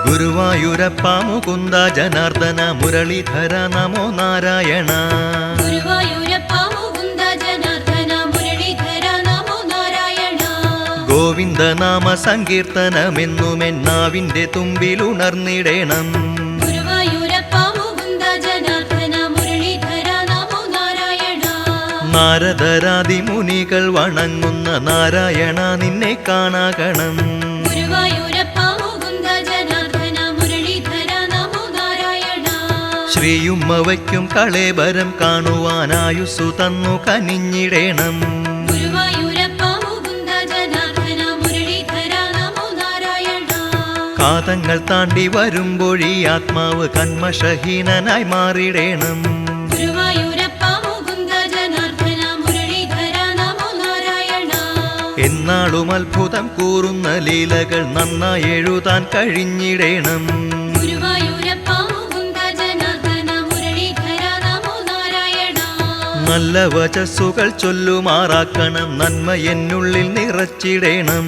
ഗുരുവായൂരപ്പ മുകുന്ദ ജനാർദ്ദന മുരളീധര നമോ നാരായണ. ഗുരുവായൂരപ്പ മുകുന്ദ ജനാർദ്ദന മുരളീധര നമോ നാരായണ. ഗോവിന്ദ നാമ സങ്കീർത്തനമെന്നുമെന്നാവിന്റെ തുമ്പിലുണർന്നിടേണം. ഗുരുവായൂരപ്പ മുകുന്ദ ജനാർദ്ദന മുരളീധര നമോ നാരായണ. നാരദരാദി മുനികൾ വണങ്ങുന്ന നാരായണ നിന്നെ കാണാകണം. ഗുരുവായൂരപ്പ മുകുന്ദ ജനാർദ്ദന മുരളീധര നമോ നാരായണ. ശ്രീയുമ്മ വയ്ക്കും കളേബരം കാണുവാനായുസ്സു തന്നു കനിഞ്ഞിടേണം. ഗുരുവായൂരപ്പ മുകുന്ദ ജനാർദ്ദന മുരളീധര നമോ നാരായണ. കാതങ്ങൾ താണ്ടി വരുമ്പോഴീ ആത്മാവ് കന്മഷഹീനനായി മാറിടേണം. ഗുരുവായൂരപ്പ മുകുന്ദ ജനാർദ്ദന മുരളീധര നമോ നാരായണ. എന്നാളും അത്ഭുതം കൂറുന്ന ലീലകൾ നന്നായി എഴുതാൻ കഴിഞ്ഞിടേണം. ഗുരുവായൂരപ്പ മുകുന്ദ ജനാർദ്ദന മുരളീധര നമോ നാരായണ. നല്ല വചസ്സുകൾ ചൊല്ലുമാറാക്കണം, നന്മ എന്നുള്ളിൽ നിറച്ചിടേണം.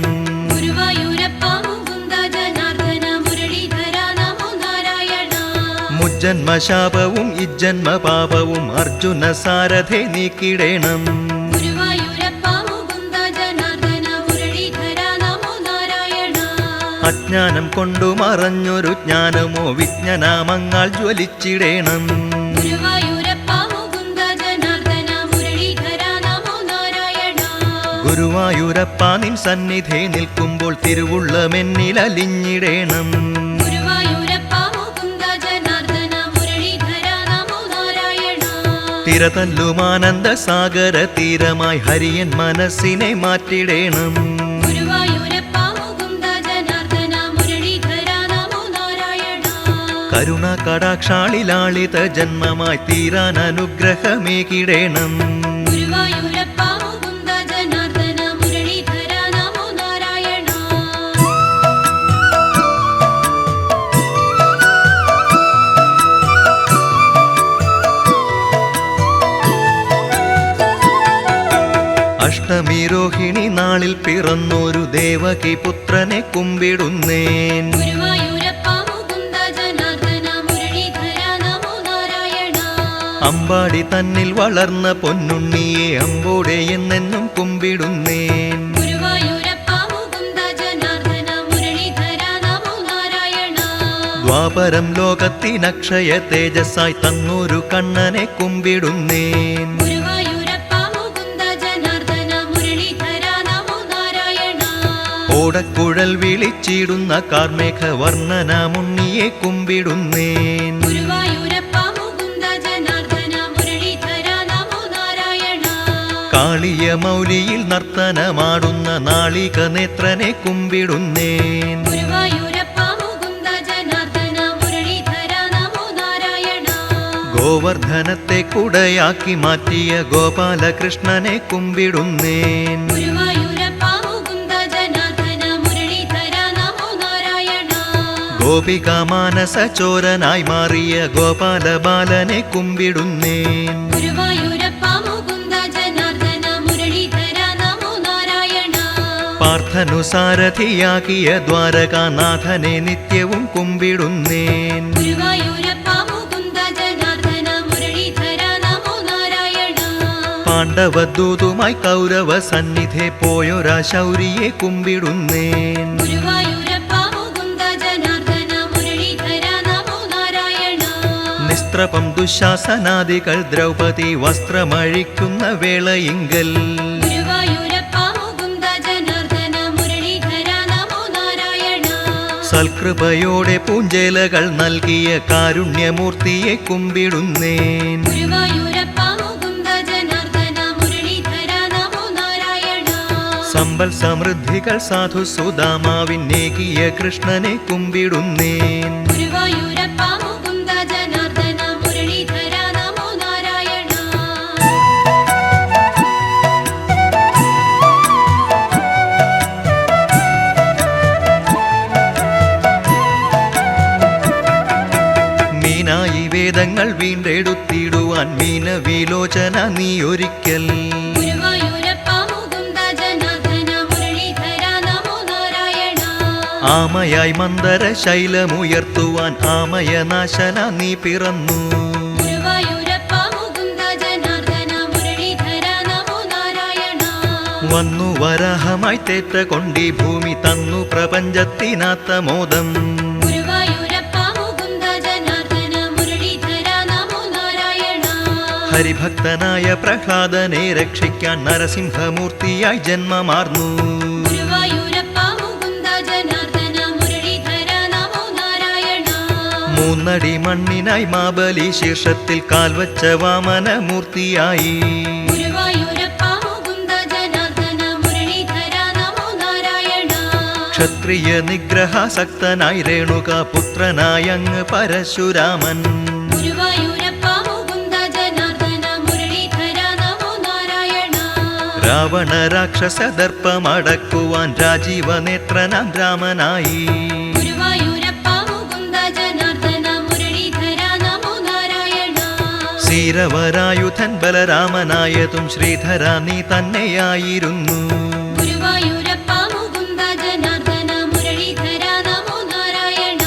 ഗുരുവായൂരപ്പ മുകുന്ദ ജനാർദ്ദന മുരളീധര നമോ നാരായണ. മുജ്ജന്മശാപവും ഇജ്ജന്മ പാപവും അർജുന സാരഥെ നീക്കിടേണം. ഗുരുവായൂരപ്പ മുകുന്ദ ജനാർദ്ദന മുരളീധര നമോ നാരായണ. അജ്ഞാനം കൊണ്ടു മറഞ്ഞൊരു ജ്ഞാനമോ വിജ്ഞാനാമങ്ങൾ ജ്വലിച്ചിടേണം. ഗുരുവായൂരപ്പ മുകുന്ദ ജനാർദ്ദന മുരളീധര നമോ നാരായണ. ഗുരുവായൂരപ്പ നിൻ സന്നിധി നിൽക്കുമ്പോൾ തിരുവുള്ളമെന്നിൽ അലിഞ്ഞിടേണം. ഗുരുവായൂരപ്പ മുകുന്ദ ജനാർദ്ദന മുരളീധര നമോ നാരായണ. തിരതല്ലുമാനന്ദ സാഗര തീരമായി ഹരിയൻ മനസ്സിനെ മാറ്റിടേണം. ഗുരുവായൂരപ്പ മുകുന്ദ ജനാർദ്ദന മുരളീധര നമോ നാരായണ. കരുണ കടാക്ഷാളിലാളിത ജന്മമായി തീരാൻ അനുഗ്രഹമേകിടേണം. ഗുരുവായൂരപ്പ മുകുന്ദ ജനാർദ്ദന മുരളീധര നമോ നാരായണ. അഷ്ടമി രോഹിണി നാളിൽ പിറന്നൊരു ദേവകി പുത്രനെ കുമ്പിടുന്നേൻ. ഗുരുവായൂരപ്പ മുകുന്ദ ജനാർദ്ദന മുരളീധര നമോ നാരായണ. അമ്പാടി തന്നിൽ വളർന്ന പൊന്നുണ്ണിയെ അമ്പോടെ എന്നെന്നും കുമ്പിടുന്നേൻ. ഗുരുവായൂരപ്പ മുകുന്ദ ജനാർദ്ദന മുരളീധര നമോ നാരായണ. ദ്വാപരം ലോകത്തിനക്ഷയ തേജസ്സായി തന്നൊരു കണ്ണനെ കുമ്പിടുന്നേൻ. ഗുരുവായൂരപ്പ മുകുന്ദ ജനാർദ്ദന മുരളീധര നമോ നാരായണ. ഓടക്കുഴൽ വിളിച്ചിടുന്ന കാർമേഘ വർണ്ണന മുണ്ണിയെ കുമ്പിടുന്നേൻ. ഗുരുവായൂരപ്പ മുകുന്ദ ജനാർദ്ദന മുരളീധര നമോ നാരായണ. കാളിയ മൗലിയിൽ നർത്തനമാടുന്ന നാളിക നേത്രനെ കുമ്പിടുന്നേൻ. ഗുരുവായൂരപ്പ മുകുന്ദ ജനാർദ്ദന മുരളീധര നമോ നാരായണ. ഗോവർദ്ധനത്തെ കുടയാക്കി മാറ്റിയ ഗോപാലകൃഷ്ണനെ കുമ്പിടുന്നേൻ. ഗുരുവായൂരപ്പ മുകുന്ദ ജനാർദ്ദന മുരളീധര നമോ നാരായണ. ഗോപികാമാനസ ചോരനായി മാറിയ ഗോപാലബാലനെ കുമ്പിടുന്നേൻ. ഗുരുവായൂരപ്പ മുകുന്ദ ജനാർദ്ദന മുരളീധര നമോ നാരായണ. പാർത്ഥനു സാരഥിയാക്കിയ ദ്വാരകാനാഥനെ നിത്യവും കുമ്പിടുന്നേൻ. ഗുരുവായൂരപ്പ മുകുന്ദ ജനാർദ്ദന മുരളീധര നമോ നാരായണ. പാണ്ഡവദൂതുമായി കൗരവ സന്നിധെ പോയൊരാ ശൗരിയെ കുമ്പിടുന്നേൻ. ഗുരുവായൂരപ്പ മുകുന്ദ ജനാർദ്ദന മുരളീധര നമോ നാരായണ. നിസ്ത്രപം ദുശാസനാദികൾ ദ്രൗപദി വസ്ത്രമഴിക്കുന്ന വേളയിങ്കൽ ഗുരുവായൂരപ്പ മുകുന്ദ ജനാർദ്ദന മുരളീധര നമോ നാരായണ. സൽകൃപയോടെ പൂഞ്ചേലകൾ നൽകിയ കാരുണ്യമൂർത്തിയെ കുമ്പിടുന്നേൻ. ഗുരുവായൂരപ്പ മുകുന്ദ ജനാർദ്ദന മുരളീധര നമോ നാരായണ. സമ്പൽ സമൃദ്ധികൾ സാധു സുദാമാവിന്നേകിയ കൃഷ്ണനെ കുമ്പിടുന്നേൻ. ഗുരുവായൂരപ്പ മുകുന്ദ ജനാർദ്ദന മുരളീധര നമോ നാരായണ. മീനായി വേദങ്ങൾ വീണ്ടെടുത്തിടുവാൻ മീനവിലോചന നീ ഒരിക്കൽ. ഗുരുവായൂരപ്പ മുകുന്ദ ജനാർദ്ദന മുരളീധര നമോ നാരായണ. ആമയായി മന്ദര ശൈലമുയർത്തുവാൻ ആമയനാശന നീ പിറന്നു. ഗുരുവായൂരപ്പ മുകുന്ദ ജനാർദ്ദന മുരളീധര നമോ നാരായണ. വന്നു വരാഹമായി തേറ്റ കൊണ്ടീ ഭൂമി തന്നു പ്രപഞ്ചത്തിനാത്ത മോദം. ഗുരുവായൂരപ്പ മുകുന്ദ ജനാർദ്ദന മുരളീധര നമോ നാരായണ. ഹരിഭക്തനായ പ്രഹ്ലാദനെ രക്ഷിക്കാൻ നരസിംഹമൂർത്തിയായി ജന്മമാർന്നു. ഗുരുവായൂരപ്പ മുകുന്ദ ജനാർദ്ദന മുരളീധര നമോ നാരായണ. മൂന്നടി മണ്ണിനായി മാബലി ശീർഷത്തിൽ കാൽവച്ച വാമനമൂർത്തിയായി. ഗുരുവായൂരപ്പ മുകുന്ദ ജനാർദ്ദന മുരളീധര നമോ നാരായണ. ക്ഷത്രിയ നിഗ്രഹാസക്തനായി രേണുക പുത്രനായങ്ങ് പരശുരാമൻ. ഗുരുവായൂരപ്പ മുകുന്ദ ജനാർദ്ദന മുരളീധര നമോ നാരായണ. രാവണ രാക്ഷസ ദർപ്പമടക്കുവാൻ രാജീവനേത്രനാം രാമനായി. ഗുരുവായൂരപ്പ മുകുന്ദ ജനാർദ്ദന മുരളീധര നമോ നാരായണ. സീരവരായുധൻ ബലരാമനായതും ശ്രീധര നീ തന്നെയായിരുന്നു. ഗുരുവായൂരപ്പ മുകുന്ദ ജനാർദ്ദന മുരളീധര നമോ നാരായണ.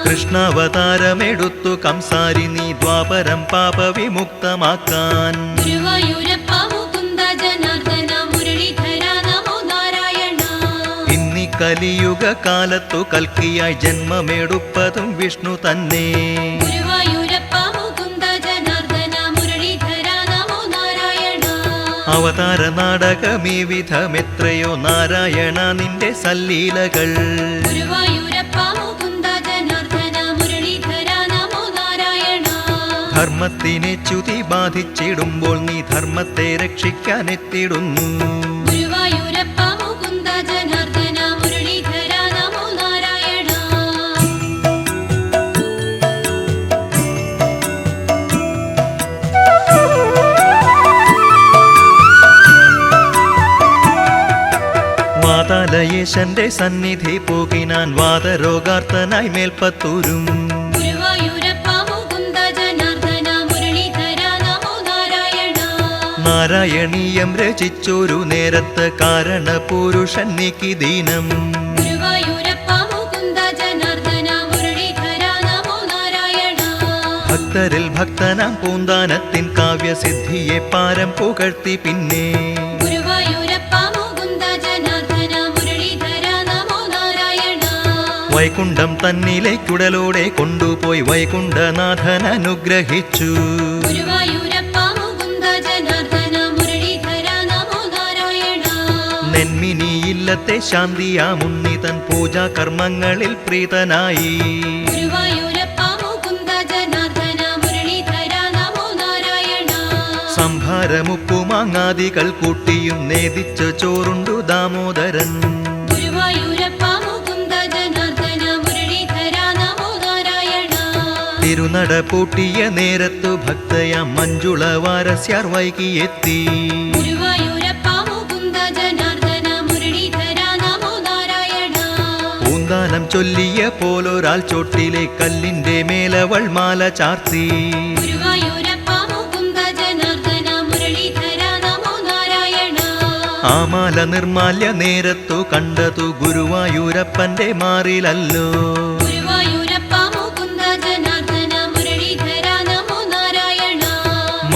കൃഷ്ണാവതാരമെടുത്തു കംസാരി നീ ദ്വാപരം പാപവിമുക്തമാക്കാൻ. ഗുരുവായൂരപ്പ മുകുന്ദ ജനാർദ്ദന മുരളീധര നമോ നാരായണ. ഇന്നി കലിയുഗ കാലത്തു കൽക്കിയായി ജന്മമെടുപ്പതും വിഷ്ണു തന്നെ. ഗുരുവായൂരപ്പ മുകുന്ദ ജനാർദ്ദന മുരളീധര നമോ നാരായണ. അവതാര നാടകമീ വിധമെത്രയോ നാരായണ നിന്റെ സല്ലീലകൾ. ഗുരുവായൂരപ്പ മുകുന്ദ ജനാർദ്ദന മുരളീധര നമോ നാരായണ. ധർമ്മത്തിനെ ച്യുതി ബാധിച്ചിടുമ്പോൾ നീ ധർമ്മത്തെ രക്ഷിക്കാനെത്തിടുന്നു. ഗുരുവായൂരപ്പ മുകുന്ദ ജനാർദ്ദന മുരളീധര നമോ നാരായണ. വാതാലയേശന്റെ സന്നിധി പോകിനാൻ വാതരോഗാർത്തനായി മേൽപ്പത്തൂരും. ഗുരുവായൂരപ്പ മുകുന്ദ ജനാർദ്ദന മുരളീധര നമോ നാരായണ. നാരായണീയം രചിച്ചൊരു നേരത്ത് കാരണപുരുഷൻ നീക്കി ദീനം. ഗുരുവായൂരപ്പ മുകുന്ദ ജനാർദ്ദന മുരളീധര നമോ നാരായണ. ഭക്തരിൽ ഭക്തനാം പൂന്താനത്തിൻ കാവ്യസിദ്ധിയെ പാരം പുകഴ്ത്തി പിന്നെ. ഗുരുവായൂരപ്പ മുകുന്ദ ജനാർദ്ദന മുരളീധര നമോ നാരായണ. വൈകുണ്ഠം തന്നിലേക്കുടലോടെ കൊണ്ടുപോയി വൈകുണ്ഠനാഥൻ അനുഗ്രഹിച്ചു. ഗുരുവായൂരപ്പ മുകുന്ദ ജനാർദ്ദന മുരളീധര നമോ നാരായണ. നെന്മിനിയില്ലത്തെ ശാന്തിയാമുന്നിതൻ പൂജാ കർമ്മങ്ങളിൽ പ്രീതനായി. ഗുരുവായൂരപ്പ മുകുന്ദ ജനാർദ്ദന മുരളീധര നമോ നാരായണ. സംഭാരമുപ്പുമാങ്ങാദികൾ കൂട്ടിയും നേദിച്ച ചോറുണ്ടു ദാമോദരൻ. ഗുരുവായൂരപ്പ മുകുന്ദ ജനാർദ്ദന മുരളീധര നമോ നാരായണ. തിരുനട പൂട്ടിയ നേരത്തു ഭക്തയാം മഞ്ജുള വാരസ്യാർ വൈകിയെത്തി. ഗുരുവായൂരപ്പ മുകുന്ദ ജനാർദ്ദന മുരളീധര നമോ നാരായണ. പൂന്താനം ചൊല്ലിയ പോലൊരാൾ ചോട്ടിലെ കല്ലിന്റെ മേലവൾ മാല ചാർത്തി. ഗുരുവായൂരപ്പ മുകുന്ദ ജനാർദ്ദന മുരളീധര നമോ നാരായണ. ആ മാല നിർമാല്യ നേരത്തു കണ്ടതു ഗുരുവായൂരപ്പന്റെ മാറിലല്ലോ. ഗുരുവായൂരപ്പ മുകുന്ദ ജനാർദ്ദന മുരളീധര നമോ നാരായണ.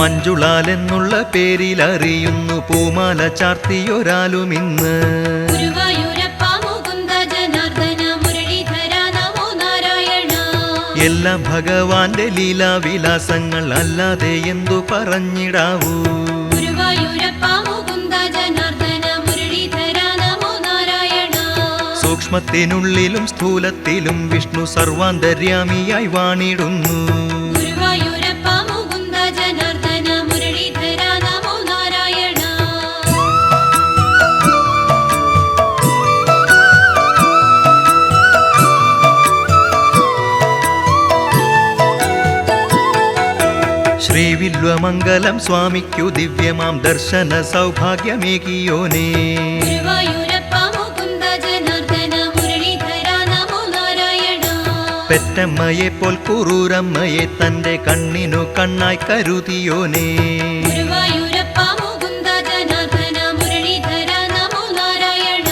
മഞ്ജുളാലെന്നുള്ള പേരിലറിയുന്നു പൂമാല ചാർത്തിയൊരാളും ഇന്ന്. ഗുരുവായൂരപ്പ മുകുന്ദ ജനാർദ്ദന മുരളീധര നമോ നാരായണ. എല്ലാം ഭഗവാന്റെ ലീലാവിലാസങ്ങൾ അല്ലാതെ എന്തു പറഞ്ഞിടാവൂ. ഗുരുവായൂരപ്പ മുകുന്ദ ജനാർദ്ദന മുരളീധര നമോ നാരായണ. സൂക്ഷ്മത്തിനുള്ളിലും സ്ഥൂലത്തിലും വിഷ്ണു സർവാന്തര്യാമിയായി വാണിടുന്നു. ഗുരുവായൂരപ്പ മുകുന്ദ ജനാർദ്ദന മുരളീധര നമോ നാരായണ. ശ്രീവില്വമംഗലം സ്വാമിക്കു ദിവ്യമാം ദർശന സൗഭാഗ്യമേകിയോനേ. ഗുരുവായൂരപ്പ മുകുന്ദ ജനാർദ്ദന മുരളീധര നമോ നാരായണ. പെറ്റമ്മയെപ്പോൽ കുറൂരമ്മയെ തന്റെ കണ്ണിനു കണ്ണായി കരുതിയോനേ. ഗുരുവായൂരപ്പ മുകുന്ദ ജനാർദ്ദന മുരളീധര നമോ നാരായണ.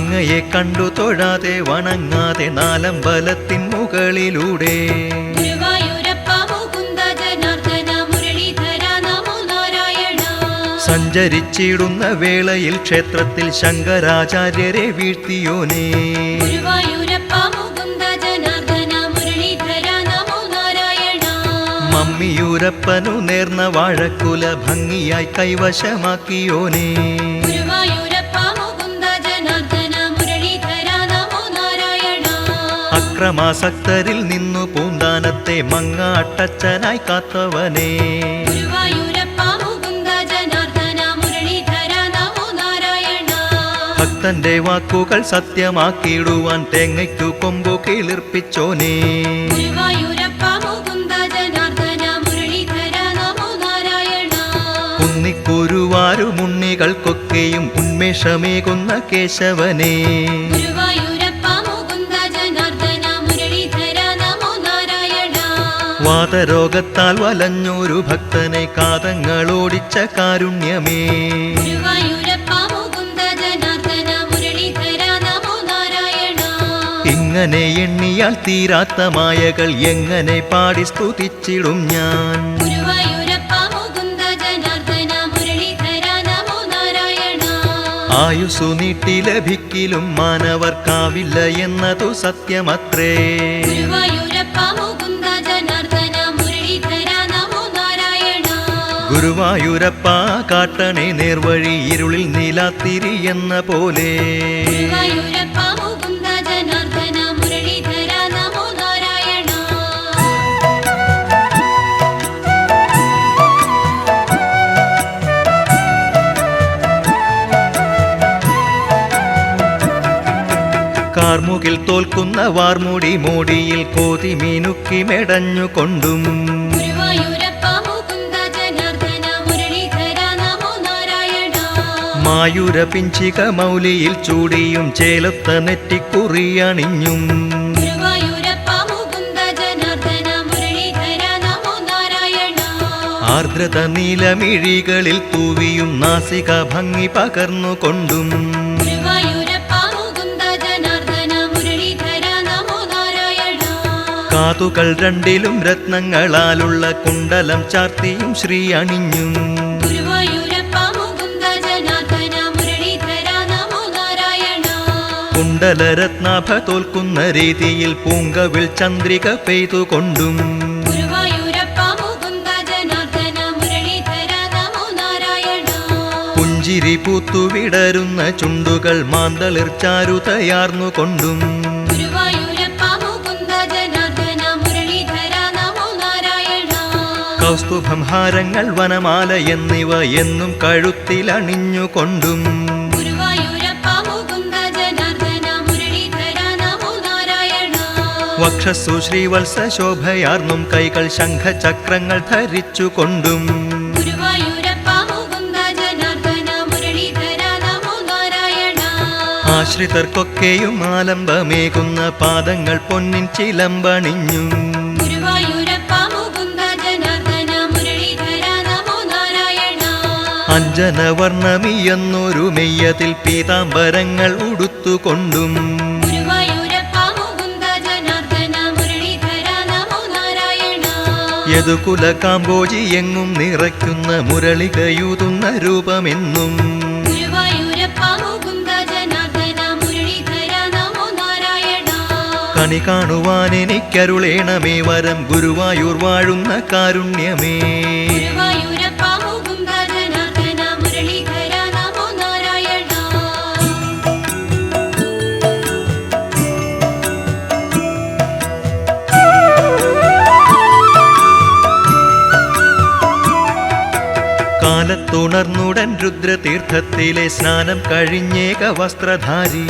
അങ്ങയെ കണ്ടു തൊഴാതെ വണങ്ങാതെ നാലമ്പലത്തിൻ മുകളിലൂടെ ഗുരുവായൂരപ്പ മുകുന്ദ ജനാർദ്ദന മുരളീധര നമോ നാരായണ. സഞ്ചരിച്ചിടുന്ന വേളയിൽ ക്ഷേത്രത്തിൽ ശങ്കരാചാര്യരെ വീഴ്ത്തിയോനേ ഗുരുവായൂരപ്പ മുകുന്ദ ജനാർദ്ദന മുരളീധര നമോ നാരായണ. മമ്മിയൂരപ്പനു നേർന്ന വാഴക്കുല ഭംഗിയായി കൈവശമാക്കിയോനേ ഗുരുവായൂരപ്പ മുകുന്ദ ജനാർദ്ദന മുരളീധര നമോ നാരായണ. അക്രമാസക്തരിൽ നിന്നു പൂന്താനത്തെ മങ്ങാട്ടച്ചനായി കാത്തവനേ ഗുരുവായൂരപ്പ മുകുന്ദ ജനാർദ്ദന മുരളീധര നമോ നാരായണ. ഭക്തന്റെ വാക്കുകൾ സത്യമാക്കിയിടുവാൻ തേങ്ങയ്ക്കു കൊമ്പു കിളിർപ്പിച്ചോനേ ഗുരുവായൂരപ്പ മുകുന്ദ ജനാർദ്ദന മുരളീധര നമോ നാരായണ. ഉണ്ണിക്കുരുവാരുമുണ്ണികൾക്കൊക്കെയും ഉന്മേഷമേകുന്ന കേശവനേ ഗുരുവായൂരപ്പ മുകുന്ദ ജനാർദ്ദന മുരളീധര നമോ നാരായണ. വാതരോഗത്താൽ വലഞ്ഞൊരു ഭക്തനെ കാതങ്ങളോടിച്ച കാരുണ്യമേ ഗുരുവായൂരപ്പ മുകുന്ദ ജനാർദ്ദന മുരളീധര നമോ നാരായണ. ഇങ്ങനെ എണ്ണിയാൽ തീരാത്ത മായകൾ എങ്ങനെ പാടി സ്തുതിച്ചിടും ഞാൻ ഗുരുവായൂരപ്പ മുകുന്ദ ജനാർദ്ദന മുരളീധര നമോ നാരായണ. ആയുസ്സു നീട്ടി ലഭിക്കലും മാനവർക്കാവില്ല എന്നതു സത്യമത്രേ ഗുരുവായൂരപ്പ മുകുന്ദ ജനാർദ്ദന മുരളീധര നമോ നാരായണ. ഗുരുവായൂരപ്പ കാട്ടണേ നേർവഴി ഇരുളിൽ നീലാത്തിരി എന്ന പോലെ ഗുരുവായൂരപ്പ മുകുന്ദ ജനാർദ്ദന മുരളീധര നമോ നാരായണ. കാർമുകിൽ തോൽക്കുന്ന വാർമുടി മോടിയിൽ കോതി മീനുക്കി മെടഞ്ഞുകൊണ്ടും ഗുരുവായൂരപ്പ മുകുന്ദ ജനാർദ്ദന മുരളീധര നമോ നാരായണ. മായൂര പിഞ്ചിക മൗലിയിൽ ചൂടിയും ചേലത്ത നെറ്റിക്കുറിയണിഞ്ഞും ഗുരുവായൂരപ്പ മുകുന്ദ ജനാർദ്ദന മുരളീധര നമോ നാരായണ. ആർദ്രത നീലമിഴികളിൽ തൂവിയും നാസിക ഭംഗി പകർന്നുകൊണ്ടും ഗുരുവായൂരപ്പ മുകുന്ദ ജനാർദ്ദന മുരളീധര നമോ നാരായണ. കാതുകൾ രണ്ടിലും രത്നങ്ങളാലുള്ള കുണ്ടലം ചാർത്തിയും ശ്രീ അണിഞ്ഞും ഗുരുവായൂരപ്പ മുകുന്ദ ജനാർദ്ദന മുരളീധര നമോ നാരായണ. കുണ്ടലരത്നാഭ തോൽക്കുന്ന രീതിയിൽ പൂങ്കവിൽ ചന്ദ്രിക പെയ്തുകൊണ്ടും ഗുരുവായൂരപ്പ മുകുന്ദ ജനാർദ്ദന മുരളീധര നമോ നാരായണ. പുഞ്ചിരി പൂത്തുവിടരുന്ന ചുണ്ടുകൾ മാന്തളിർ ചാരുതയാർന്നുകൊണ്ടും ഗുരുവായൂരപ്പ മുകുന്ദ ജനാർദ്ദന മുരളീധര നമോ നാരായണ. കൗസ്തുഭം ഹാരങ്ങൾ വനമാല എന്നിവ എന്നും കഴുത്തിലണിഞ്ഞുകൊണ്ടും ഗുരുവായൂരപ്പ മുകുന്ദ ജനാർദ്ദന മുരളീധര നമോ നാരായണ. വക്ഷസ്സു ശ്രീവത്സ ശോഭയാർന്നും കൈകൾ ശംഖചക്രങ്ങൾ ധരിച്ചുകൊണ്ടും ഗുരുവായൂരപ്പ മുകുന്ദ ജനാർദ്ദന മുരളീധര നമോ നാരായണ. ആശ്രിതർക്കൊക്കെയും ആലംബമേകുന്ന പാദങ്ങൾ പൊന്നിൻ ചിലമ്പണിഞ്ഞും ഗുരുവായൂരപ്പ മുകുന്ദ ജനാർദ്ദന മുരളീധര നമോ നാരായണ. അഞ്ജനവർണ്ണമിയെന്നൊരു മെയ്യതിൽ പീതാംബരങ്ങൾ ഉടുത്തുകൊണ്ടും ഗുരുവായൂരപ്പ മുകുന്ദ ജനാർദ്ദന മുരളീധര നമോ നാരായണ. യദുകുല കാമ്പോജി എങ്ങും നിറയ്ക്കുന്ന മുരളികയൂതുന്ന രൂപമെന്നും ഗുരുവായൂരപ്പ മുകുന്ദ ജനാർദ്ദന മുരളീധര നമോ നാരായണ. കണി കാണുവാൻ എനിക്കരുളേണമേ വരം ഗുരുവായൂർ വാഴുന്ന കാരുണ്യമേ ഗുരുവായൂരപ്പ മുകുന്ദ ജനാർദ്ദന മുരളീധര നമോ നാരായണ. കാലത്തുണർന്നുടൻ രുദ്രതീർത്ഥത്തിലെ സ്നാനം കഴിഞ്ഞേക വസ്ത്രധാരി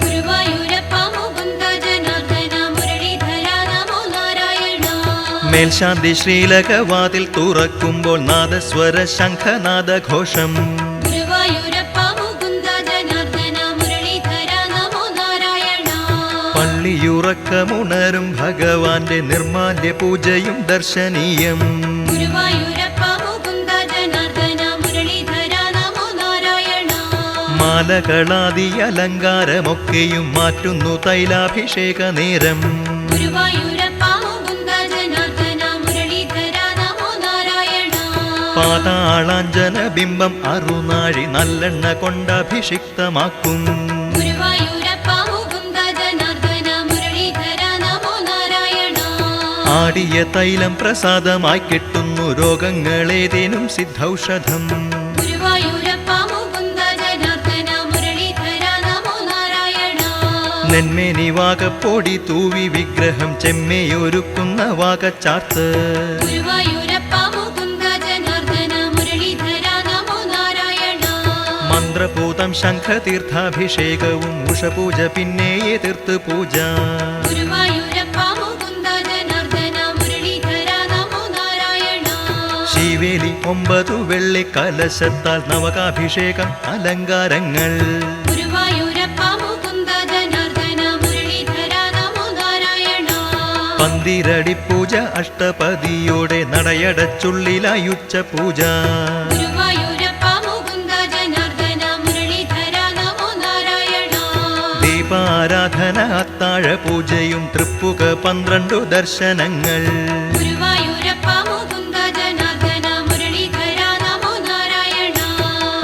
ഗുരുവായൂരപ്പ മുകുന്ദ ജനാർദ്ദന മുരളീധര നമോ നാരായണ. മേൽശാന്തി ശ്രീലകവാതിൽ തുറക്കുമ്പോൾ നാദസ്വര ശംഖനാദഘോഷം ഗുരുവായൂരപ്പ മുകുന്ദ ജനാർദ്ദന മുരളീധര നമോ നാരായണ. പള്ളിയുറക്കമുണരും ഭഗവാന്റെ നിർമാല്യ പൂജയും ദർശനീയം ഗുരുവായൂരപ്പ മുകുന്ദ ജനാർദ്ദന മുരളീധര നമോ നാരായണ. മാലകളാദി അലങ്കാരമൊക്കെയും മാറ്റുന്നു തൈലാഭിഷേക നേരം. ഗുരുവായൂരപ്പ മുകുന്ദ ജനാർദ്ദന മുരളീധര നമോ നാരായണ. പാതാളാഞ്ജന ബിംബം അറുനാഴി നല്ലെണ്ണ കൊണ്ടഭിഷിക്തമാക്കും. ഗുരുവായൂരപ്പ മുകുന്ദ ജനാർദ്ദന മുരളീധര നമോ നാരായണ. ആടിയ തൈലം പ്രസാദമായി കിട്ടുന്നു രോഗങ്ങളേതേനും സിദ്ധൌഷധം. ഗുരുവായൂരപ്പ മുകുന്ദ ജനാർദ്ദന മുരളീധര നമോ നാരായണ. നെന്മേനി വാകപ്പൊടി തൂവി വിഗ്രഹം ചെമ്മയൊരുക്കുന്ന വാകച്ചാർത്ത്. ഗുരുവായൂരപ്പ മുകുന്ദ ജനാർദ്ദന മുരളീധര നമോ നാരായണ. മന്ത്രപൂതം ശംഖതീർത്ഥാഭിഷേകവും ഉഷപൂജ പിന്നെ എതിർത്ത് പൂജ. ഗുരുവായൂരപ്പ മുകുന്ദ ജനാർദ്ദന മുരളീധര നമോ നാരായണ. ശിവേലി 9 വെള്ളി കലശത്താൽ നവകാഭിഷേകം അലങ്കാരങ്ങൾ. ഗുരുവായൂരപ്പ മുകുന്ദ ജനാർദ്ദന മുരളീധര നമോ നാരായണ. പന്തിരടി പൂജ അഷ്ടപതിയോടെ നടയടച്ചുള്ളിലായുച്ച പൂജ. ഗുരുവായൂരപ്പ മുകുന്ദ ജനാർദ്ദന മുരളീധര നമോ നാരായണ. ദീപാരാധന അത്താഴ പൂജയും തൃപ്പുക 12 ദർശനങ്ങൾ. ഗുരുവായൂരപ്പ മുകുന്ദ ജനാർദ്ദന മുരളീധര നമോ നാരായണ.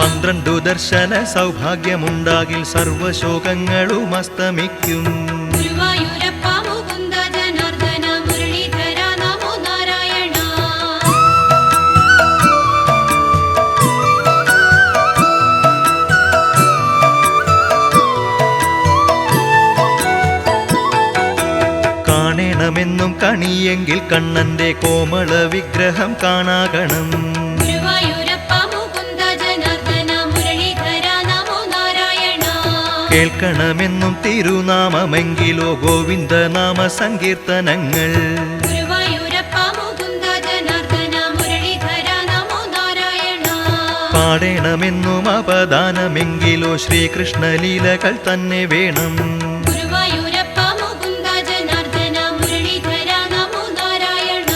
12 ദർശന സൗഭാഗ്യമുണ്ടാകിൽ സർവശോകങ്ങളും അസ്തമിക്കും. ഗുരുവായൂരപ്പ മുകുന്ദ ജനാർദ്ദന മുരളീധര നമോ നാരായണ. കാണണമെന്നും കണിയെങ്കിൽ കണ്ണന്റെ കോമള വിഗ്രഹം കാണാകണം. ഗുരുവായൂരപ്പ മുകുന്ദ ജനാർദ്ദന മുരളീധര നമോ നാരായണ. കേൾക്കണമെന്നും തിരുനാമമെങ്കിലോ ഗോവിന്ദനാമ സങ്കീർത്തനങ്ങൾ. ഗുരുവായൂരപ്പ മുകുന്ദ ജനാർദ്ദന മുരളീധര നമോ നാരായണ. പാടേണമെന്നും അപദാനമെങ്കിലോ ശ്രീകൃഷ്ണലീലകൾ തന്നെ വേണം. ഗുരുവായൂരപ്പ മുകുന്ദ ജനാർദ്ദന മുരളീധര നമോ നാരായണ.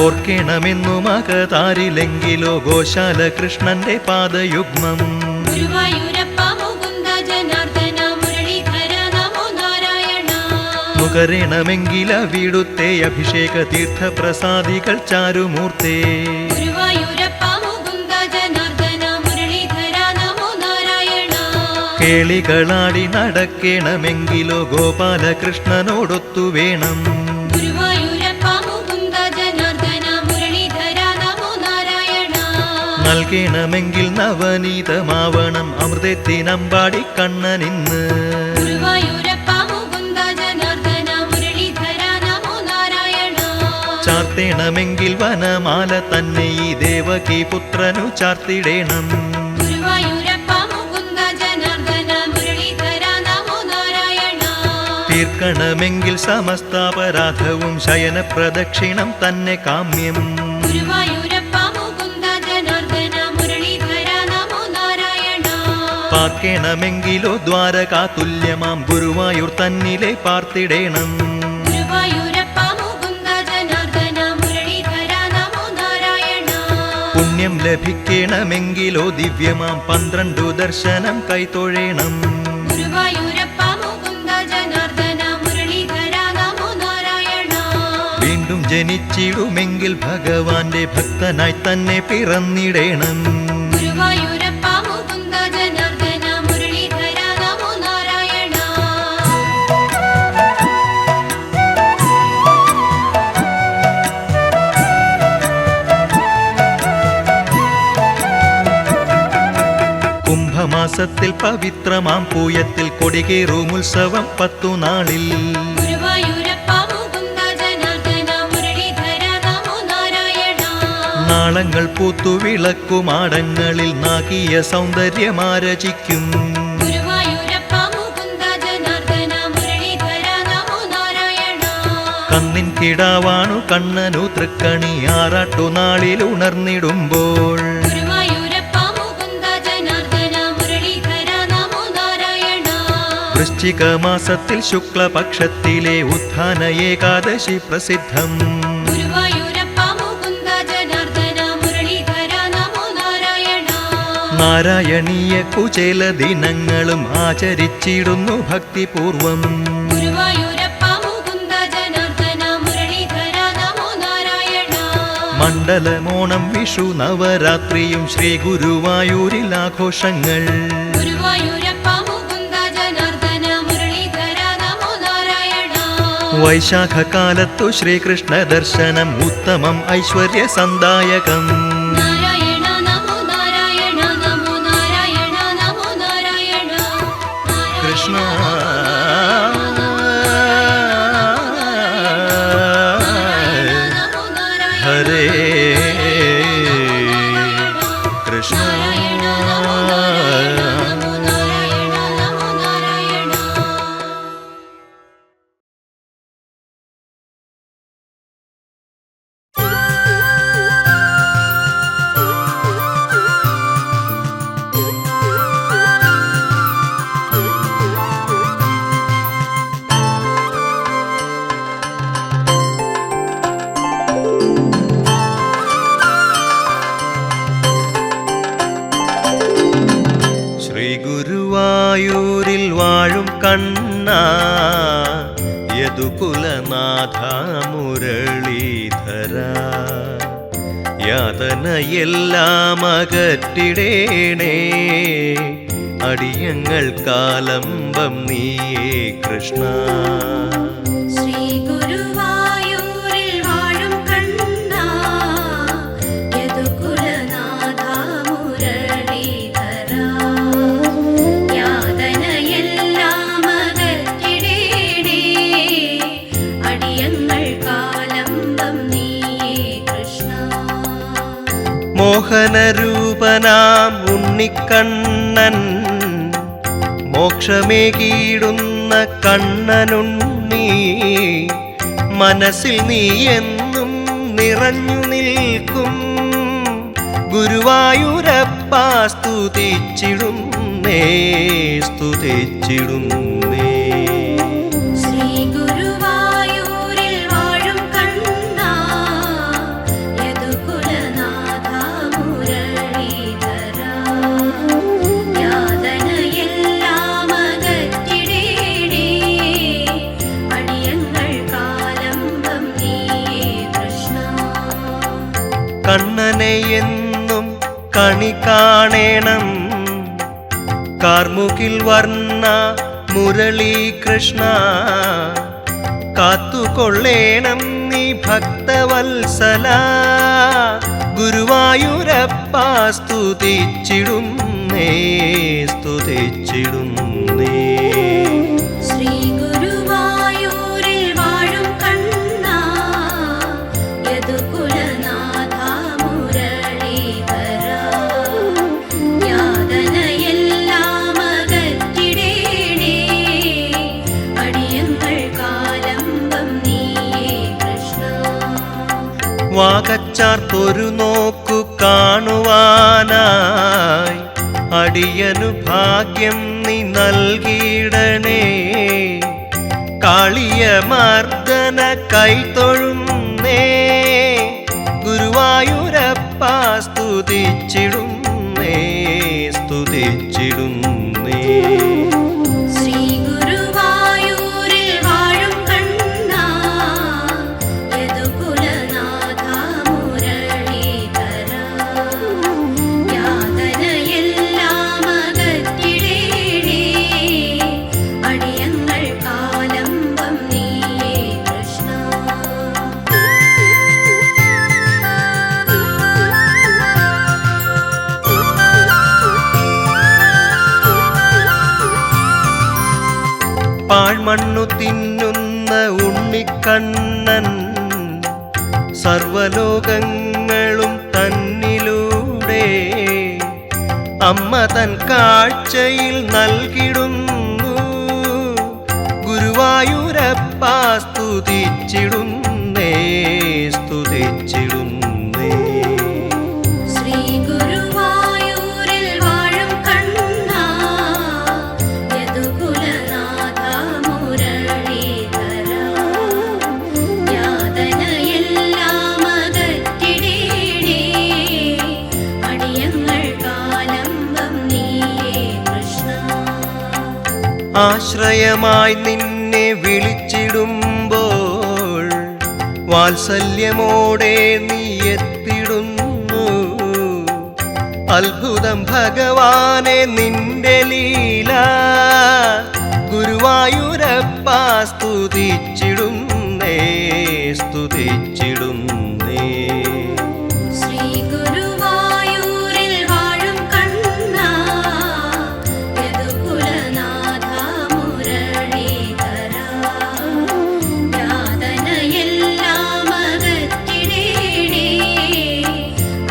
ഓർക്കണമെന്നും അകതാരിലെങ്കിലോ ഗോശാല കൃഷ്ണന്റെ പാദയുഗ്മം. ഗുരുവായൂരപ്പ മുകുന്ദ ജനാർദ്ദന മുരളീധര നമോ നാരായണ. നുകരണമെങ്കിൽ അവിടുത്തെ അഭിഷേക തീർത്ഥപ്രസാദികൾ ചാരുമൂർത്തേ. ഗുരുവായൂരപ്പ മുകുന്ദ ജനാർദ്ദന മുരളീധര നമോ നാരായണ. കേളികളാടി നടക്കണമെങ്കിലോ ഗോപാലകൃഷ്ണനോടൊത്തു വേണം. ഗുരുവായൂരപ്പ മുകുന്ദ ജനാർദ്ദന മുരളീധര നമോ നാരായണ. നൽകണമെങ്കിൽ നവനീതമാവണം അമൃതത്തിനമ്പാടി കണ്ണനിന്ന്. ഗുരുവായൂരപ്പ മുകുന്ദ ജനാർദ്ദന മുരളീധര നമോ നാരായണ. ചാർത്തേണമെങ്കിൽ വനമാല തന്നെ ഈ ദേവകി പുത്രനു ചാർത്തിടേണം. ഗുരുവായൂരപ്പ മുകുന്ദ ജനാർദ്ദന മുരളീധര നമോ നാരായണ. തീർക്കണമെങ്കിൽ സമസ്താപരാധവും ശയന പ്രദക്ഷിണം തന്നെ കാമ്യം. ഗുരുവായൂരപ്പ മുകുന്ദ ജനാർദ്ദന മുരളീധര നമോ നാരായണ. പാർക്കണമെങ്കിലോ ദ്വാരകാതുല്യമാം ഗുരുവായൂർ തന്നിലെ പാർത്തിടേണം. ഗുരുവായൂരപ്പ മുകുന്ദ ജനാർദ്ദന മുരളീധര നമോ നാരായണ. പുണ്യം ലഭിക്കണമെങ്കിലോ ദിവ്യമാം 12 ദർശനം കൈതൊഴേണം. ഗുരുവായൂരപ്പ മുകുന്ദ ജനാർദ്ദന മുരളീധര നമോ നാരായണ. വീണ്ടും ജനിച്ചിടുമെങ്കിൽ ഭഗവാന്റെ ഭക്തനായി തന്നെ പിറന്നിടേണം. ഗുരുവായൂരപ്പ മുകുന്ദ ജനാർദ്ദന മുരളീധര നമോ നാരായണ. കുംഭമാസത്തിൽ പവിത്രമാം പൂയത്തിൽ കൊടികേറും ഉത്സവം 10 നാളിൽ. ഗുരുവായൂരപ്പ മുകുന്ദ ജനാർദ്ദന മുരളീധര നമോ നാരായണ. നാളങ്ങൾ പൂത്തു വിളക്കുമാടങ്ങളിൽ നാഗീയ സൗന്ദര്യമാരചിക്കും. ഗുരുവായൂരപ്പ മുകുന്ദ ജനാർദ്ദന മുരളീധര നമോ നാരായണ. കന്നിൻ കിടാവാണു കണ്ണനു തൃക്കണി ആറാട്ടുനാളിൽ ഉണർന്നിടുമ്പോൾ. ഗുരുവായൂരപ്പ മുകുന്ദ ജനാർദ്ദന മുരളീധര നമോ നാരായണ. വൃശ്ചിക മാസത്തിൽ ശുക്ലപക്ഷത്തിലെ ഉത്ഥാന ഏകാദശി പ്രസിദ്ധം. ഗുരുവായൂരപ്പ മുകുന്ദ ജനാർദ്ദന മുരളീധര നമോ നാരായണ. നാരായണീയ കുചേല ദിനങ്ങളും ആചരിച്ചിടുന്നു ഭക്തിപൂർവം. ഗുരുവായൂരപ്പ മുകുന്ദ ജനാർദ്ദന മുരളീധര നമോ നാരായണ. മണ്ഡലമോണം വിഷു നവരാത്രിയും ശ്രീ ഗുരുവായൂരിൽ ആഘോഷങ്ങൾ. ഗുരുവായൂരപ്പ മുകുന്ദ ജനാർദ്ദന മുരളീധര നമോ നാരായണ. വൈശാഖകാലത്തു ശ്രീകൃഷ്ണ ദർശനം ഉത്തമം ഐശ്വര്യസന്ദായകം. നാരായണ നമോ നാരായണ നമോ നാരായണ നമോ നാരായണ. കൃഷ്ണ നമോ നാരായണ ഹരേ കൃഷ്ണ. നമോ നാരായണ നമോ നാരായണ നമോ നാരായണ. ശ്രീ ഗുരുവായൂരിൽ വാഴും കണ്ണ യദുകുലനാഥ മുരളീധര, യാതനയെല്ലാം അകറ്റിടേണേ അടിയങ്ങൾക്കാലംബം നീയേ കൃഷ്ണ. ശ്രീ ഗുരുവായൂരിൽ വാഴും കണ്ണ യദുകുലനാഥ മുരളീധര, യാതനയെല്ലാം അകറ്റിടേണേ അടിയങ്ങൾക്കാലംബം നീയേ കൃഷ്ണ. മോഹനരൂപനാം ഉണ്ണിക്കണ്ണൻ, മോക്ഷമേകിടുന്ന കണ്ണനുണ്ണി, മനസ്സിൽ നീ എന്നും നിറഞ്ഞു നിൽക്കും ഗുരുവായൂരപ്പ സ്തുതിച്ചിടുന്നേ സ്തുതിച്ചിടുന്നേ. ശ്രീ ഗുരുവായൂരിൽ വാഴും കണ്ണ യദുകുലനാഥ മുരളീധര, യാതനയെല്ലാം അകറ്റിടേണേ അടിയങ്ങൾക്കാലംബം നീയേ കൃഷ്ണ. കണ്ണനെ എന്നും കണി കാണേണം കാർമുകിൽ വർണ്ണ മുരളീ കൃഷ്ണ, കാത്തുകൊള്ളേണം നീ ഭക്തവത്സല ഗുരുവായൂരപ്പ സ്തുതിച്ചിടുന്നേ സ്തുതിച്ചിടുന്നേ. ശ്രീ ഗുരുവായൂരിൽ വാഴും കണ്ണ യദുകുലനാഥ മുരളീധര, യാതനയെല്ലാം അകറ്റിടേണേ അടിയങ്ങൾക്കാലംബം നീയേ കൃഷ്ണ. വാകച്ചാർത്തൊരു നോക്കു കാണുവാനായി അടിയനു ഭാഗ്യം നീ നൽകിയിടണേ, കാളിയ മർദ്ദന കൈതൊഴുന്നേ ഗുരുവായൂരപ്പ സ്തുതിച്ചിടുന്നേ സ്തുതിച്ചിടുന്നേ. ശ്രീ ഗുരുവായൂരിൽ വാഴും കണ്ണ യദുകുലനാഥ മുരളീധര, യാതനയെല്ലാം അകറ്റിടേണേ അടിയങ്ങൾക്കാലംബം നീയേ കൃഷ്ണ. പാഴ്മണ്ണു തിന്നുന്ന ഉണ്ണിക്കണ്ണൻ, സർവലോകങ്ങളും തന്നിലൂടെ അമ്മ തൻ കാഴ്ചയിൽ നൽകിടുന്നു ഗുരുവായൂരപ്പ സ്തുതിച്ചിടുന്നേ സ്തുതിച്ചിടുന്നേ. ശ്രീ ഗുരുവായൂരിൽ വാഴും കണ്ണ യദുകുലനാഥ മുരളീധര, യാതനയെല്ലാം അകറ്റിടേണേ അടിയങ്ങൾക്കാലംബം ആശ്രയമായി നിന്നെ വിളിച്ചിടുമ്പോൾ വാത്സല്യമോടെ നീ എത്തിടുന്നു. അത്ഭുതം ഭഗവാനെ നിന്റെ ലീല, ഗുരുവായൂരപ്പ സ്തുതിച്ചിടുന്നേ സ്തുതിച്ചിടുന്നേ. ശ്രീ ഗുരുവായൂരിൽ വാഴും കണ്ണ, യദുകുലനാഥ മുരളീധര, യാതനയെല്ലാം അകറ്റിടേണേ,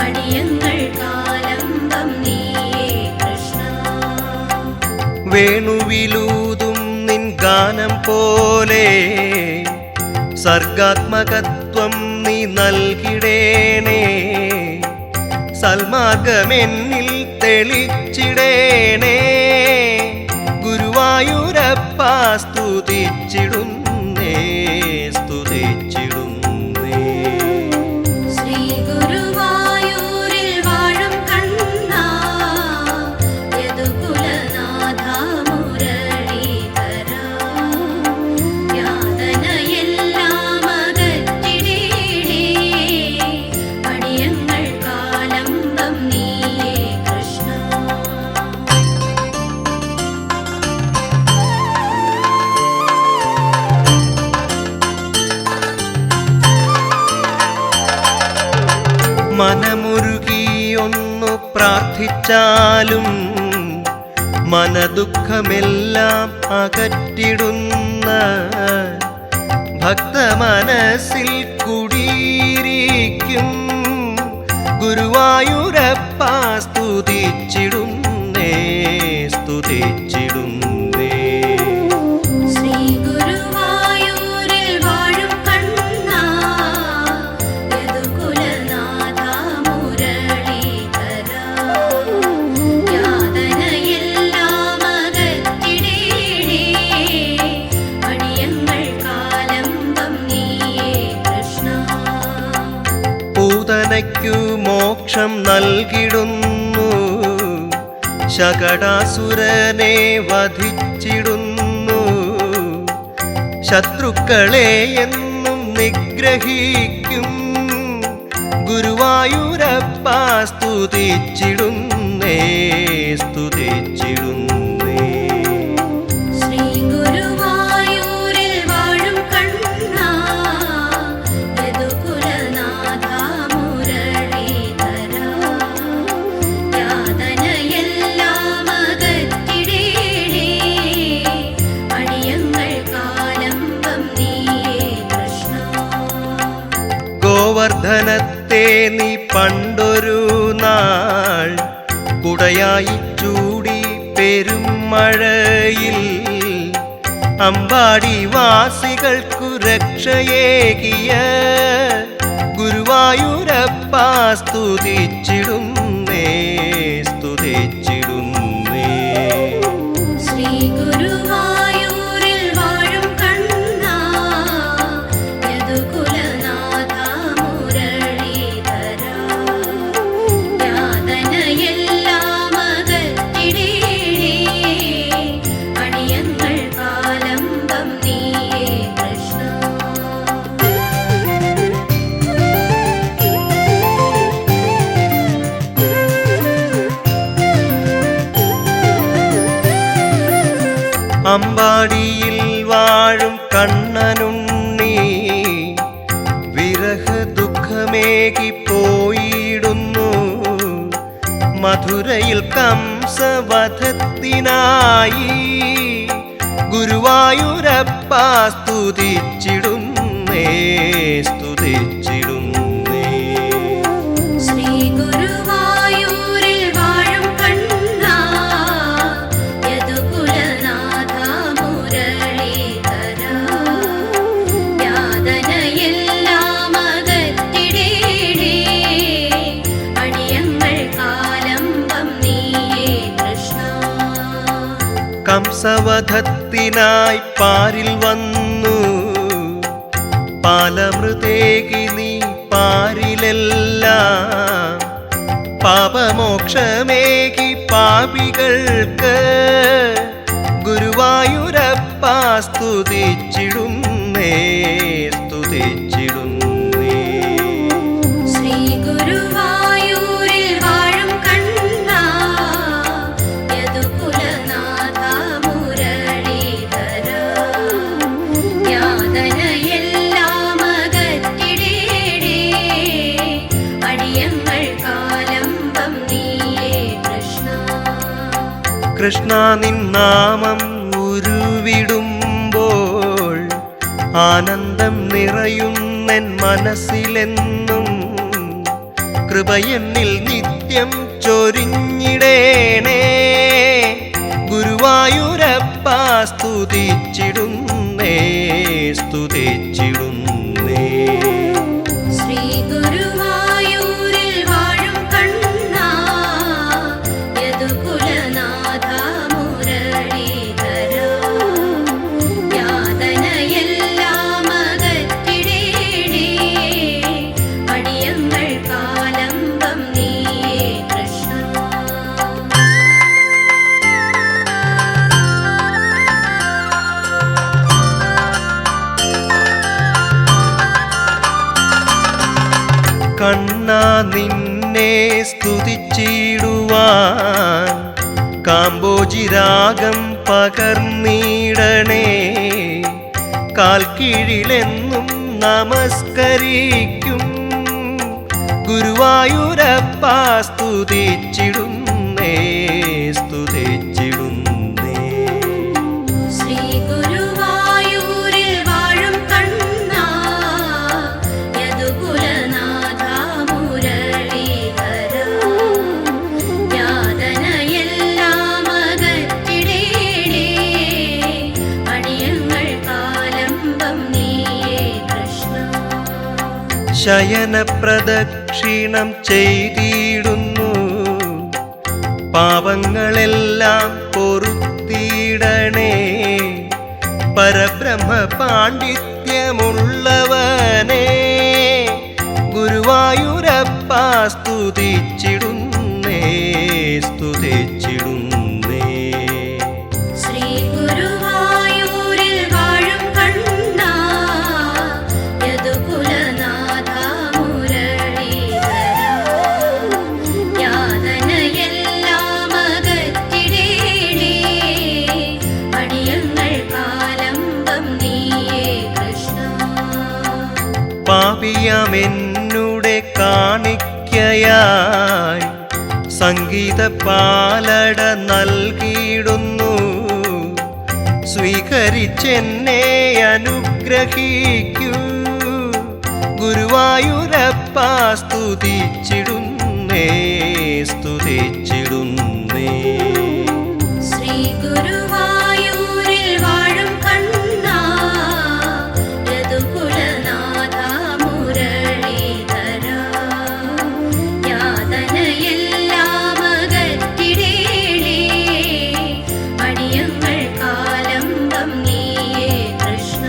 അടിയങ്ങൾ കാലംബം നീയേ കൃഷ്ണ. വേണുവിലൂതും നിൻ ഗാനം പോലെ സർഗാത്മകത്വം നീ നൽകിടേണേ. സൽമാർഗമെന്നിൽ തെളിച്ചിടേണേ. ഗുരുവായൂരപ്പ സ്തുതിച്ചിടുന്നേ സ്തുതിച്ചിടുന്നേ. ശ്രീ ഗുരുവായൂരിൽ വാഴും കണ്ണ, യദുകുലനാഥ മുരളീധര, യാതനയെല്ലാം അകറ്റിടേണേ, അടിയങ്ങൾ കാലംബം നീയേ കൃഷ്ണ. മനമുരുകിയൊന്നു പ്രാർത്ഥിച്ചാലും മനദുഃഖമെല്ലാം അകറ്റിടുന്ന ഭക്തമനസ്സിൽ കുടിയിരിക്കും. ഗുരുവായൂരപ്പ സ്തുതിച്ചിടുന്നേ സ്തുതിച്ചിടുന്നേ. ശ്രീ ഗുരുവായൂരിൽ വാഴും കണ്ണ, യദുകുലനാഥ മുരളീധര, യാതനയെല്ലാം അകറ്റിടേണേ, അടിയങ്ങൾ കാലംബം നീയേ കൃഷ്ണ. പൂതനയ്ക്കു മോക്ഷം നൽകിടുന്നു, ശകടാസുരനെ വധിച്ചിടുന്നു. ശത്രുക്കളെ എന്നും നിഗ്രഹിക്കും. ഗുരുവായൂരപ്പ സ്തുതിച്ചിടുന്നേ സ്തുതിച്ചിടുന്നേ. ശ്രീ ഗുരുവായൂരിൽ വാഴും കണ്ണ, യദുകുലനാഥ മുരളീധര, യാതനയെല്ലാം അകറ്റിടേണേ, അടിയങ്ങൾ കാലംബം നീയേ കൃഷ്ണ. ഗോവർദ്ധനത്തെ നീ പണ്ടൊരു നാൾ കുടയായി ചൂടി പെരുമഴയിൽ അമ്പാടി വാസികൾക്കു രക്ഷയേകിയ ഗുരുവായൂരപ്പ സ്തുതിച്ചിടുന്നേ സ്തുതിച്ചിടുന്നേ. ശ്രീ ഗുരുവായൂരിൽ വാഴും കണ്ണ, യദുകുലനാഥ മുരളീധര, യാതനയെല്ലാം അകറ്റിടേണേ, അടിയങ്ങൾ കാലംബം നീയേ കൃഷ്ണ. അമ്പാടിയിൽ വാഴും കണ്ണനുണ്ണി വിരഹ ദുഃഖമേകി പോയിടുന്നു. മധുരയിൽ കംസവധത്തിനായി ഗുരുവായൂരപ്പ സ്തുതിച്ചിടുന്നേ സ്തുതിച്ചിടുന്നേ. ശ്രീ ഗുരുവായൂരിൽ വാഴും കണ്ണ, യദുകുലനാഥ മുരളീധര, യാതനയെല്ലാം അകറ്റിടേണേ, അടിയങ്ങൾ കാലംബം നീയേ കൃഷ്ണ. കംസവധത്തിനായി പാരിൽ വന്നു പാലമൃതേകി നീ പാരിലെല്ലാം പാപമോക്ഷമേകി പാപികൾക്ക് ഗുരുവായൂർ സ്തുതിച്ചിടുന്നേ സ്തുതിച്ചിടുന്നേ. ശ്രീ ഗുരുവായൂരിൽ വാഴും കണ്ണാ യദുകുലനാഥ മുരളീധര യാതനയെല്ലാം അകറ്റിടേണേ അടിയങ്ങൾ കാലംബം നീയേ കൃഷ്ണ. കൃഷ്ണ നിൻ നാമം ഉരുവിടുമ്പോൾ ആനന്ദം നിറയുന്നെൻ മനസ്സിലെന്നും കൃപയെന്നിൽ നിത്യം ചൊരിഞ്ഞിടേണേ ഗുരുവായൂരപ്പ സ്തുതിച്ചിടുന്നേ സ്തുതിച്ചിടുന്നേ. ശ്രീ ഗുരുവായൂരിൽ വാഴും കണ്ണാ യദുകുലനാഥ മുരളീധര യാതനയെല്ലാം അകറ്റിടേണേ അടിയങ്ങൾ കാലംബം നീയേ കൃഷ്ണ. കണ്ണാ നിന്നെ സ്തുതിച്ചിടുവാൻ കാമ്പോജിരാഗം പകർന്നിടണേ കാൽക്കീഴിലെന്നും നമസ്കരിക്കും ഗുരുവായൂരപ്പ സ്തുതിച്ചിടുന്നേ സ്തുതിച്ചിടുന്നേ. ശ്രീ ഗുരുവായൂരിൽ വാഴും കണ്ണാ യദുകുലനാഥ മുരളീധര യാതനയെല്ലാം അകറ്റിടേണേ അടിയങ്ങൾ കാലംബം നീയേ കൃഷ്ണ. ശയന പ്രദക്ഷിണം ചെയ്തിടുന്നു പാപങ്ങളെല്ലാം പൊറുത്തിടണേ പരബ്രഹ്മ പാണ്ഡിത്യമുള്ളവനേ ഗുരുവായൂരപ്പ സ്തുതിച്ചിടുന്നേ സ്തുതിച്ചിടുന്നേ. ശ്രീ ഗുരുവായൂരിൽ വാഴും കണ്ണാ യദുകുലനാഥ മുരളീധര യാതനയെല്ലാം അകറ്റിടേണേ അടിയങ്ങൾ കാലംബം നീയേ കൃഷ്ണ. പാപിയാമെന്നുടെ കാണിക്കയായി സംഗീത പാലട നൽകിയിടുന്നു സ്വീകരിച്ചെന്നെ അനുഗ്രഹിക്കൂ ഗുരുവായൂരപ്പ സ്തുതിച്ചിടുന്നേ സ്തുതിച്ചിടുന്നേ. ശ്രീ ഗുരുവായൂരിൽ വാഴും കണ്ണാ യദുകുലനാഥ മുരളീധര യാതനയെല്ലാം അകറ്റിടേണേ അടിയങ്ങൾ കാലംബം നീയേ കൃഷ്ണ.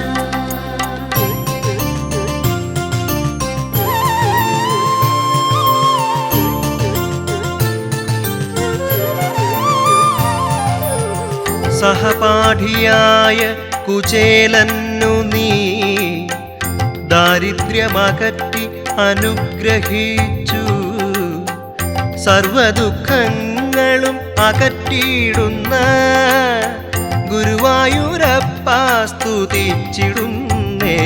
സഹപാഠിയായ കുചേലന്നു നീ ദാരിദ്ര്യമകറ്റി അനുഗ്രഹിച്ചു സർവദുഃഖങ്ങളും അകറ്റിയിടുന്ന ഗുരുവായൂരപ്പ സ്തുതിച്ചിടുന്നേ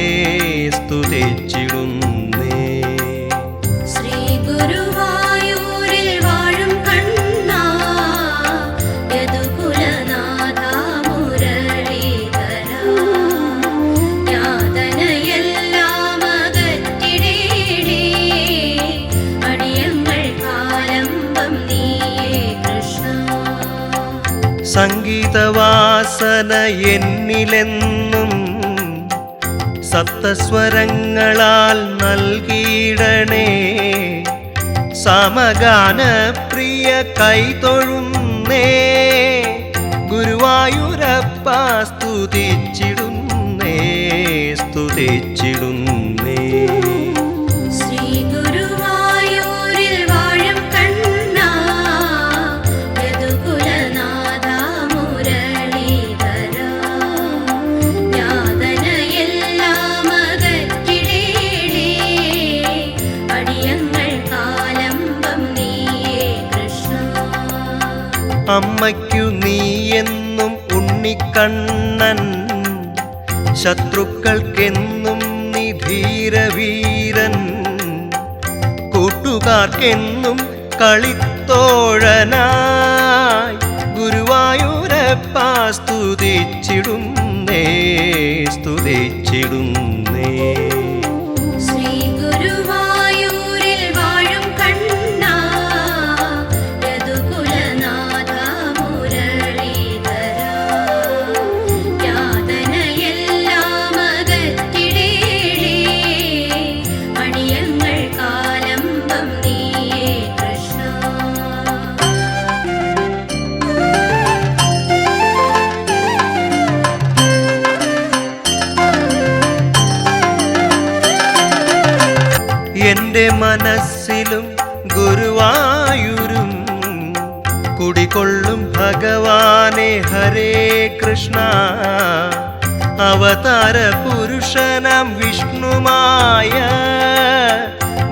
സ്തുതിച്ചിടുന്നേ. ശ്രീ ഗുരുവായൂരിൽ വാഴും കണ്ണാ യദുകുലനാഥ മുരളീധര യാതനയെല്ലാം അകറ്റിടേണേ അടിയങ്ങൾ കാലംബം നീയേ കൃഷ്ണ. സംഗീതവാസന എന്നിലെന്നും സപ്തസ്വരങ്ങളാൽ നൽകിയിടണേ സമഗാന പ്രിയ കൈതൊഴുന്നേ ഗുരുവായൂരപ്പ സ്തുതിച്ചിടുന്നേ സ്തുതിച്ചിടുന്നേ. ശ്രീ ഗുരുവായൂരിൽ വാഴും കണ്ണാ യദുകുലനാഥ മുരളീധര അമ്മയ്ക്കു നീയെന്നും ഉണ്ണിക്കണ്ണൻ, ശത്രുക്കൾക്കെന്നും നീ ധീരവീരൻ, കൂട്ടുകാർക്കെന്നും കളിത്തോഴനായി ഗുരുവായൂരപ്പ സ്തുതിച്ചിടുന്നേ സ്തുതിച്ചിടുന്നേ. ശ്രീ ഗുരുവായൂരിൽ വാഴും കണ്ണാ, യദുകുലനാഥ മുരളീധരാ, യാതനയെല്ലാം അകറ്റിടേണേ, അടിയങ്ങൾ കാലംബം നീയേ കൃഷ്ണ. എന്റെ മനസ്സിലും ഗുരുവായൂരും കുടികൊള്ളും ഭഗവാനെ ഹരേ കൃഷ്ണ. അവതാര പുരുഷനാം വിഷ്ണുമായ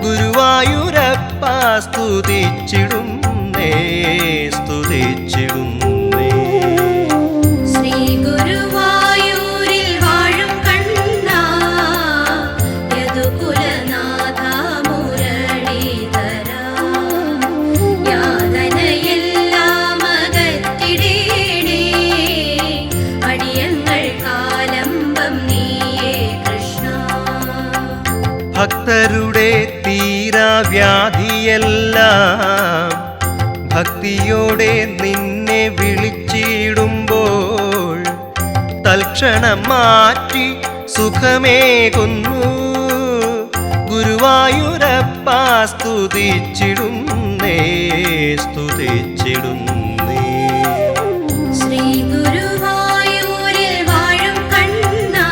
ഗുരുവായൂരപ്പ സ്തുതിച്ചിടുന്നേ സ്തുതിച്ചിടുന്നേ. ശ്രീ ഗുരുവായൂരിൽ വാഴും കണ്ണാ, യദുകുലനാഥ മുരളീധരാ, യാതനയെല്ലാം അകറ്റിടേണേ, അടിയങ്ങൾ കാലംബം നീയേ കൃഷ്ണ. ഭക്തരുടെ തീരാവ്യാധിയെല്ലാം ഭക്തിയോടെ നിന്നെ വിളിച്ചിടുമ്പോൾ തൽക്ഷണം മാറ്റി സുഖമേകുന്നു ഗുരുവായൂരപ്പ സ്തുതിച്ചിടുന്നേ സ്തുതിച്ചിടുന്നേ. ശ്രീ ഗുരുവായൂരിൽ വാഴും കണ്ണാ,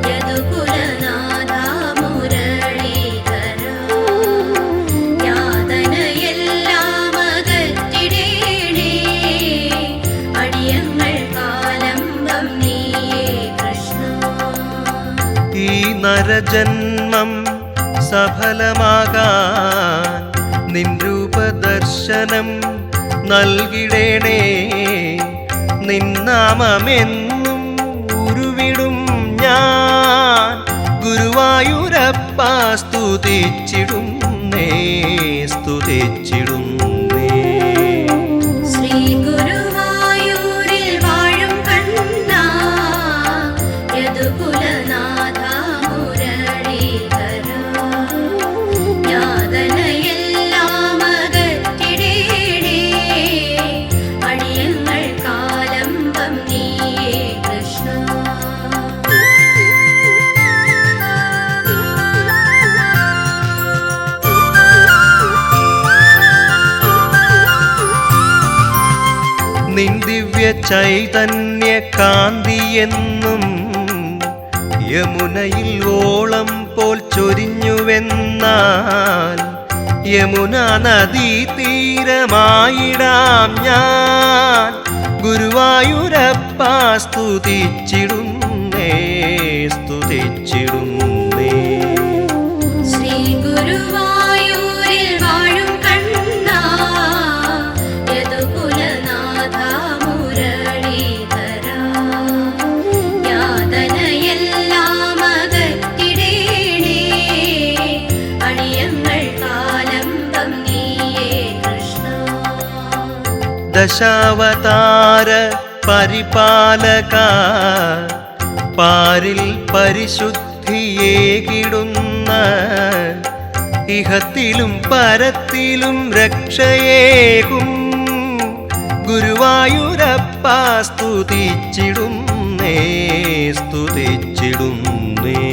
യദുകുലനാഥ മുരളീധരാ, യാതനയെല്ലാം അകറ്റിടേണേ, അടിയങ്ങൾ കാലംബം നീയേ കൃഷ്ണ. ഈ നരജന്മം സഫലമാകാൻ നിൻ രൂപദർശനം നൽകിടേണേ. നിന്നാമമെന്നും ഉരുവിടും ഞാൻ ഗുരുവായൂരപ്പ സ്തുതിച്ചിടുന്നേ സ്തുതിച്ചിടുന്നേ. ശ്രീ ഗുരുവായൂരിൽ വാഴും കണ്ണാ, യദുകുലനാഥ മുരളീധരാ, യാതനയെല്ലാം അകറ്റിടേണേ, അടിയങ്ങൾ കാലംബം നീയേ കൃഷ്ണ. നിൻ ദിവ്യ ചൈതന്യ കാന്തിയെന്നും യമുനയിൽ ഓളം പോൽ ചൊരിഞ്ഞുവെന്നാൽ യമുന നദീ തീരമായിടാം ഞാൻ ഗുരുവായൂരപ്പ സ്തുതിച്ചിടുന്നേ സ്തുതിച്ചിടുന്നേ. ശ്രീ ഗുരുവായൂരിൽ വാഴും കണ്ണാ, യദുകുലനാഥ മുരളീധരാ, യാതനയെല്ലാം അകറ്റിടേണേ, അടിയങ്ങൾ കാലംബം നീയേ കൃഷ്ണ. ദശാവതാര പരിപാലക പാരിൽ പരിശുദ്ധിയേകിടുന്ന ഇഹത്തിലും പരത്തിലും രക്ഷയേകും ഗുരുവായൂരപ്പ സ്തുതിച്ചിടുന്നേ സ്തുതിച്ചിടുന്നേ.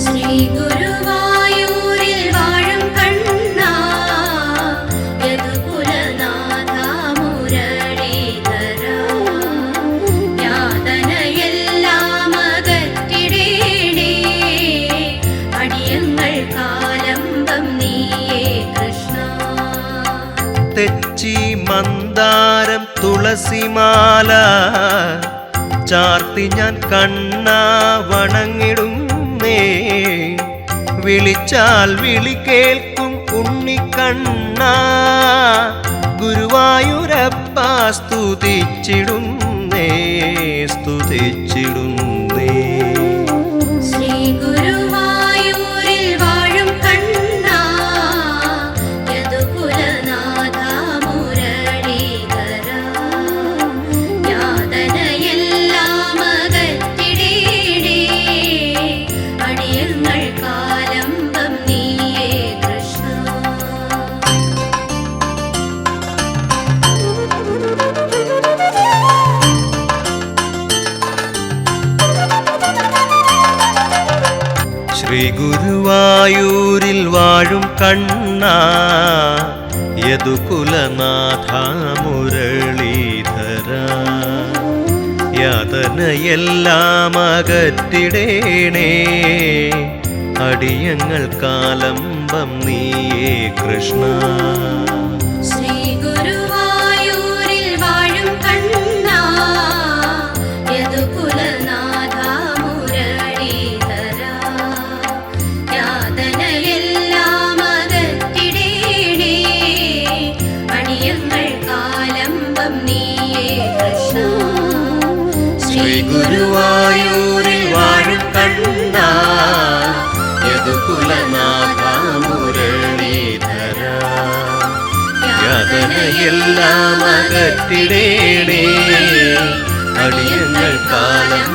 ശ്രീ ഗുരുവായൂരിൽ വാഴും കണ്ണാ, യദുകുലനാഥ മുരളീധരാ, യാതനയെല്ലാം അകറ്റിടേണേ, അടിയങ്ങൾ കാലംബം നീയേ കൃഷ്ണ. തെച്ചി മന്ദാരം തുളസിമാല ചാർത്തി ഞാൻ കണ്ണാ വണങ്ങിടുന്നേ. വിളിച്ചാൽ വിളി കേൾക്കും ഉണ്ണിക്കണ്ണ ഗുരുവായൂരപ്പ സ്തുതിച്ചിടുന്നേ സ്തുതിച്ചിടുന്നേ. ശ്രീ ഗുരുവായൂരിൽ വാഴും കണ്ണാ യദുകുലനാഥ മുരളീധര യാതനയെല്ലാം അകറ്റിടേണേ അടിയങ്ങൾ കാലംബം നീയേ കൃഷ്ണ. ശ്രീ ഗുരുവായൂരിൽ വാഴും കണ്ണാ യദുകുലനാഥ മുരളീധര യാതനയെല്ലാം അകറ്റിടേണേ അടിയങ്ങൾ കാലംബം നീയേ കൃഷ്ണ. ശ്രീ ഗുരുവായൂരിൽ വാഴും കണ്ണാ യദുകുലനാഥ മുരളീധര യാതനയെല്ലാം അകറ്റിടേണേ അടിയങ്ങൾ കാലംബം നീയേ കൃഷ്ണ. ശ്രീ ഗുരുവായൂരിൽ വാഴും കണ്ണാ യദുകുലനാഥ മുരളീധര യാതനയെല്ലാം അകറ്റിടേണേ അടിയങ്ങൾ കാലം